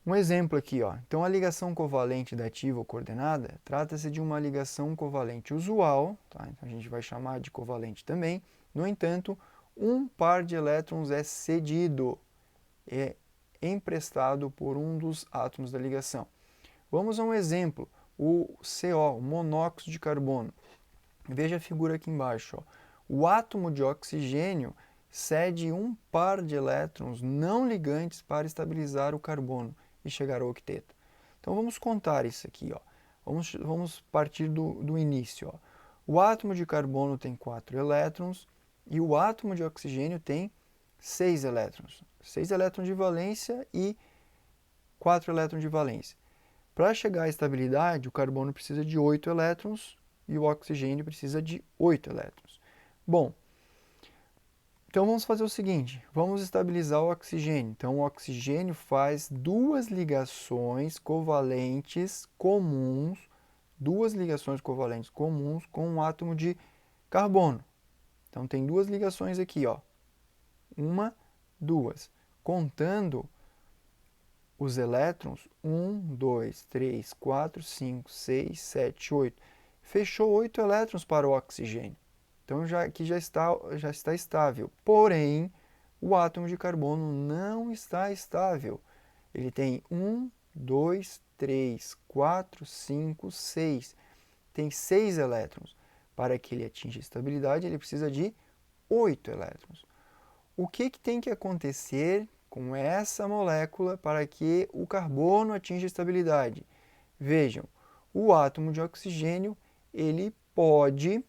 Um exemplo aqui, ó. Então, a ligação covalente dativa ou coordenada trata-se de uma ligação covalente usual, tá? Então, a gente vai chamar de covalente também. No entanto, um par de elétrons é cedido, é emprestado por um dos átomos da ligação. Vamos a um exemplo, o CO, o monóxido de carbono. Veja a figura aqui embaixo, ó. O átomo de oxigênio cede um par de elétrons não ligantes para estabilizar o carbono e chegar ao octeto. Então vamos contar isso aqui, ó. Vamos partir do início, ó. O átomo de carbono tem 4 elétrons e o átomo de oxigênio tem 6 elétrons. 6 elétrons de valência e 4 elétrons de valência. Para chegar à estabilidade, o carbono precisa de 8 elétrons e o oxigênio precisa de 8 elétrons. Bom, então vamos fazer o seguinte, vamos estabilizar o oxigênio. Então o oxigênio faz duas ligações covalentes comuns com um átomo de carbono. Então tem duas ligações aqui, ó. Uma, duas. Contando os elétrons, 1, 2, 3, 4, 5, 6, 7, 8. Fechou 8 elétrons para o oxigênio. Então aqui já está estável. Porém, o átomo de carbono não está estável. Ele tem 1, 2, 3, 4, 5, 6. Tem 6 elétrons. Para que ele atinja a estabilidade, ele precisa de 8 elétrons. O que tem que acontecer com essa molécula para que o carbono atinja a estabilidade? Vejam, o átomo de oxigênio ele pode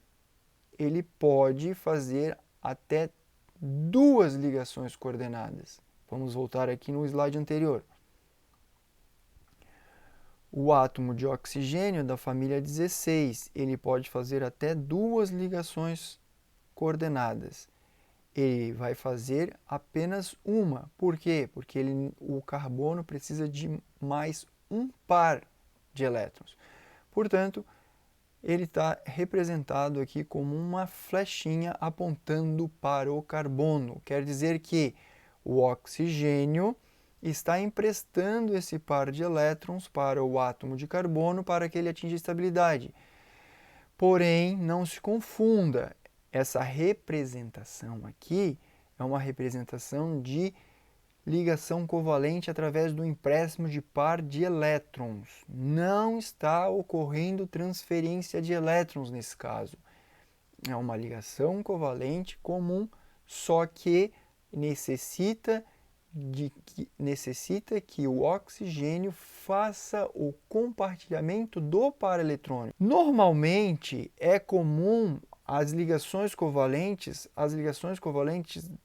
fazer até duas ligações coordenadas. Vamos voltar aqui no slide anterior. O átomo de oxigênio da família 16, ele pode fazer até duas ligações coordenadas. Ele vai fazer apenas uma. Por quê? Porque o carbono precisa de mais um par de elétrons. Portanto, ele está representado aqui como uma flechinha apontando para o carbono. Quer dizer que o oxigênio está emprestando esse par de elétrons para o átomo de carbono para que ele atinja a estabilidade. Porém, não se confunda, essa representação aqui é uma representação de ligação covalente através do empréstimo de par de elétrons. Não está ocorrendo transferência de elétrons nesse caso. É uma ligação covalente comum, só que necessita que o oxigênio faça o compartilhamento do par eletrônico. Normalmente é comum as ligações covalentes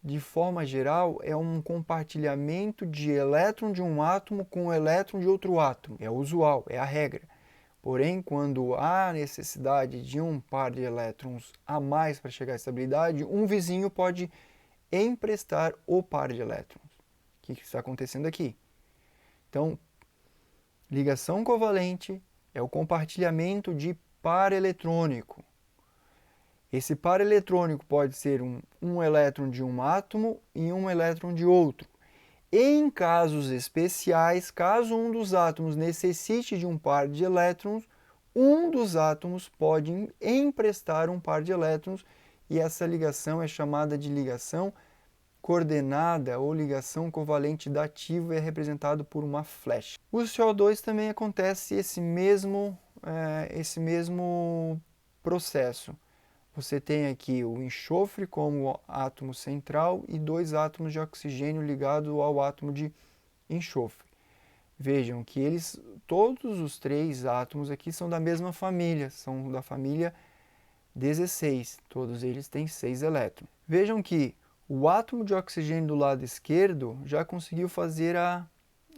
de forma geral é um compartilhamento de elétron de um átomo com o elétron de outro átomo. É usual, é a regra. Porém, quando há necessidade de um par de elétrons a mais para chegar à estabilidade, um vizinho pode emprestar o par de elétrons. O que está acontecendo aqui? Então, ligação covalente é o compartilhamento de par eletrônico. Esse par eletrônico pode ser um elétron de um átomo e um elétron de outro. Em casos especiais, caso um dos átomos necessite de um par de elétrons, um dos átomos pode emprestar um par de elétrons e essa ligação é chamada de ligação coordenada ou ligação covalente dativa e é representado por uma flecha. O CO2 também acontece esse mesmo processo. Você tem aqui o enxofre como átomo central e dois átomos de oxigênio ligados ao átomo de enxofre. Vejam que todos os três átomos aqui são da mesma família, são da família 16. Todos eles têm 6 elétrons. Vejam que o átomo de oxigênio do lado esquerdo já conseguiu fazer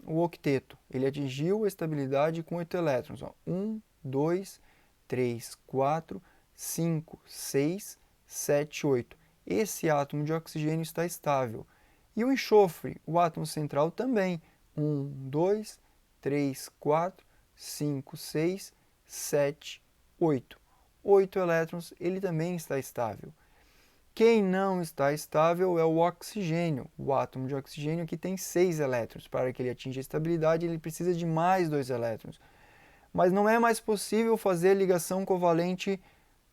o octeto. Ele atingiu a estabilidade com 8 elétrons. 1, 2, 3, 4, 5, 6, 7, 8. Esse átomo de oxigênio está estável. E o enxofre, o átomo central também. 1, 2, 3, 4, 5, 6, 7, 8. 8 elétrons, ele também está estável. Quem não está estável é o oxigênio. O átomo de oxigênio que tem 6 elétrons. Para que ele atinja a estabilidade, ele precisa de mais 2 elétrons. Mas não é mais possível fazer ligação covalente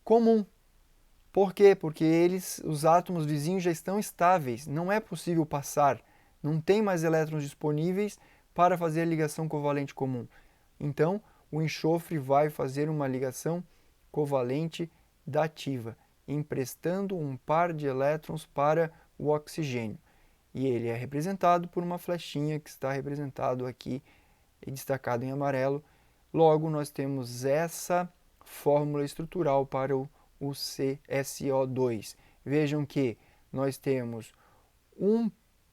comum. Por quê? Porque os átomos vizinhos já estão estáveis. Não é possível passar. Não tem mais elétrons disponíveis para fazer a ligação covalente comum. Então, o enxofre vai fazer uma ligação covalente dativa, emprestando um par de elétrons para o oxigênio. E ele é representado por uma flechinha que está representado aqui e destacado em amarelo. Logo, nós temos essa fórmula estrutural para o CSO2. Vejam que nós temos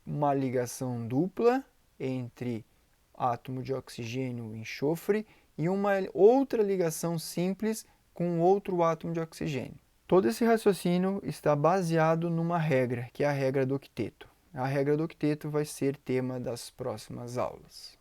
uma ligação dupla entre átomo de oxigênio e enxofre e uma outra ligação simples com outro átomo de oxigênio. Todo esse raciocínio está baseado numa regra, que é a regra do octeto. A regra do octeto vai ser tema das próximas aulas.